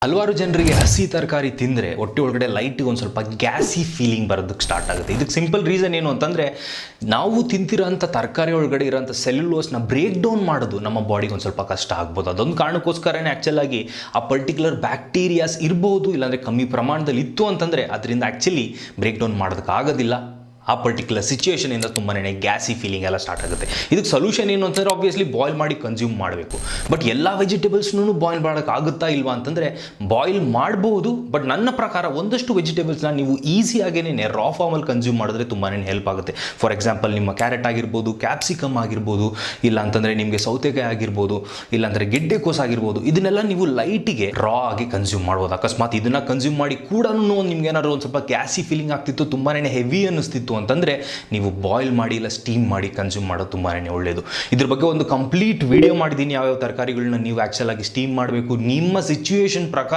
ಹಲವಾರು ಜನರಿಗೆ ಹಸಿ ತರಕಾರಿ ತಿಂದರೆ ಹೊಟ್ಟೆ ಒಳಗಡೆ ಲೈಟಿಗೆ ಒಂದು ಸ್ವಲ್ಪ ಗ್ಯಾಸಿ ಫೀಲಿಂಗ್ ಬರೋದಕ್ಕೆ ಸ್ಟಾರ್ಟ್ ಆಗುತ್ತೆ. ಇದಕ್ಕೆ ಸಿಂಪಲ್ ರೀಸನ್ ಏನು ಅಂತಂದರೆ, ನಾವು ತಿಂತಿರೋಂಥ ತರಕಾರಿ ಒಳಗಡೆ ಇರೋಂಥ ಸೆಲ್ಯುಲೋಸ್ನ ಬ್ರೇಕ್ ಡೌನ್ ಮಾಡೋದು ನಮ್ಮ ಬಾಡಿಗೆ ಒಂದು ಸ್ವಲ್ಪ ಕಷ್ಟ ಆಗ್ಬೋದು. ಅದೊಂದು ಕಾರಣಕ್ಕೋಸ್ಕರನೇ ಆ್ಯಕ್ಚುಲಾಗಿ ಆ ಪರ್ಟಿಕ್ಯುಲರ್ ಬ್ಯಾಕ್ಟೀರಿಯಾಸ್ ಇರ್ಬೋದು, ಇಲ್ಲಾಂದರೆ ಕಮ್ಮಿ ಪ್ರಮಾಣದಲ್ಲಿ ಇತ್ತು ಅಂತಂದರೆ ಅದರಿಂದ ಆ್ಯಕ್ಚುಲಿ ಬ್ರೇಕ್ ಡೌನ್ ಮಾಡೋದಕ್ಕಾಗೋದಿಲ್ಲ. ಆ ಪರ್ಟಿಕ್ಯುಲರ್ ಸಿಚುವೇಷನಿಂದ ತುಂಬಾ ಗ್ಯಾಸಿ ಫೀಲಿಂಗ್ ಎಲ್ಲ ಸ್ಟಾರ್ಟ್ ಆಗುತ್ತೆ. ಇದಕ್ಕೆ ಸೊಲ್ಯೂಷನ್ ಏನು ಅಂತಂದರೆ ಆಬ್ವಿಯಸ್ಲಿ ಬಾಯ್ಲ್ ಮಾಡಿ ಕನ್ಸ್ಯೂಮ್ ಮಾಡಬೇಕು. ಬಟ್ ಎಲ್ಲ ವೆಜಿಟೇಬಲ್ಸ್ನೂ ಬಾಯ್ಲ್ ಮಾಡೋಕ್ಕಾಗುತ್ತಾ ಇಲ್ವಾ ಅಂತಂದರೆ ಬಾಯ್ಲ್ ಮಾಡ್ಬೋದು. ಬಟ್ ನನ್ನ ಪ್ರಕಾರ ಒಂದಷ್ಟು ವೆಜಿಟೇಬಲ್ಸ್ನ ನೀವು ಈಸಿಯಾಗೇನೆ ರಾ ಫಾರ್ಮಲ್ಲಿ ಕನ್ಸ್ಯೂಮ್ ಮಾಡಿದ್ರೆ ತುಂಬಾ ಹೆಲ್ಪ್ ಆಗುತ್ತೆ. ಫಾರ್ ಎಕ್ಸಾಂಪಲ್ ನಿಮ್ಮ ಕ್ಯಾರೆಟ್ ಆಗಿರ್ಬೋದು, ಕ್ಯಾಪ್ಸಿಕಮ್ ಆಗಿರ್ಬೋದು, ಇಲ್ಲ ಅಂತಂದರೆ ನಿಮಗೆ ಸೌತೆಕಾಯಿ ಆಗಿರ್ಬೋದು, ಇಲ್ಲಾಂದರೆ ಗೆಡ್ಡೆಕೋಸು ಆಗಿರ್ಬೋದು, ಇದನ್ನೆಲ್ಲ ನೀವು ಲೈಟಿಗೆ ರಾ ಆಗಿ ಕನ್ಸ್ಯೂಮ್ ಮಾಡ್ಬೋದು. ಅಕಸ್ಮಾತ್ ಇದನ್ನು ಕನ್ಸ್ಯೂಮ್ ಮಾಡಿ ಕೂಡ ನಿಮ್ಗೆ ಏನಾದ್ರು ಒಂದು ಸ್ವಲ್ಪ ಗ್ಯಾಸಿ ಫೀಲಿಂಗ್ ಆಗ್ತಿತ್ತು, ತುಂಬಾ ಹೆವಿ ಅನ್ನಿಸ್ತಿತ್ತು ಅಂತಂದರೆ ನೀವು ಬಾಯ್ಲ್ ಮಾಡಿ ಇಲ್ಲ ಸ್ಟೀಮ್ ಮಾಡಿ ಕನ್ಸ್ಯೂಮ್ ಮಾಡೋದು ತುಂಬಾ ಒಳ್ಳೆಯದು. ಇದ್ರ ಬಗ್ಗೆ ಒಂದು ಕಂಪ್ಲೀಟ್ ವಿಡಿಯೋ ಮಾಡಿದ್ದೀನಿ, ಯಾವ್ಯಾವ ತರಕಾರಿಗಳನ್ನ ನೀವು ಆ್ಯಕ್ಚುಲಾಗಿ ಸ್ಟೀಮ್ ಮಾಡಬೇಕು ನಿಮ್ಮ ಸಿಚುವೇಶನ್ ಪ್ರಕಾರ